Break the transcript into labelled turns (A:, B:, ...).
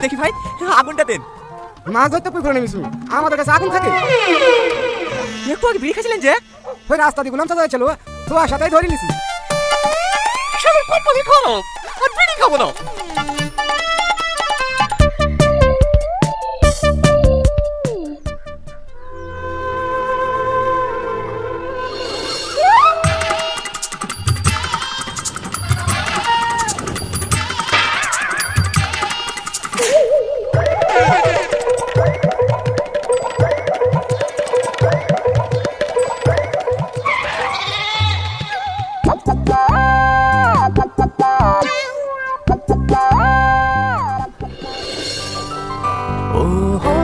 A: দেখি ভাই, আগুনটা দেন।
B: মাছ ধরতে পুকুরে নেমেছি, আমাদের কাছে আগুন থাকে।
A: একটু আগে বিড়ি খাইছিলেন যে?
B: ওই রাস্তা দিয়ে গুলাম চাচা ছিল, তোমার সাথেই ধরে নিছি।
A: শালার কপালই খারাপ, আর বিড়ি খাবো না।
C: Oh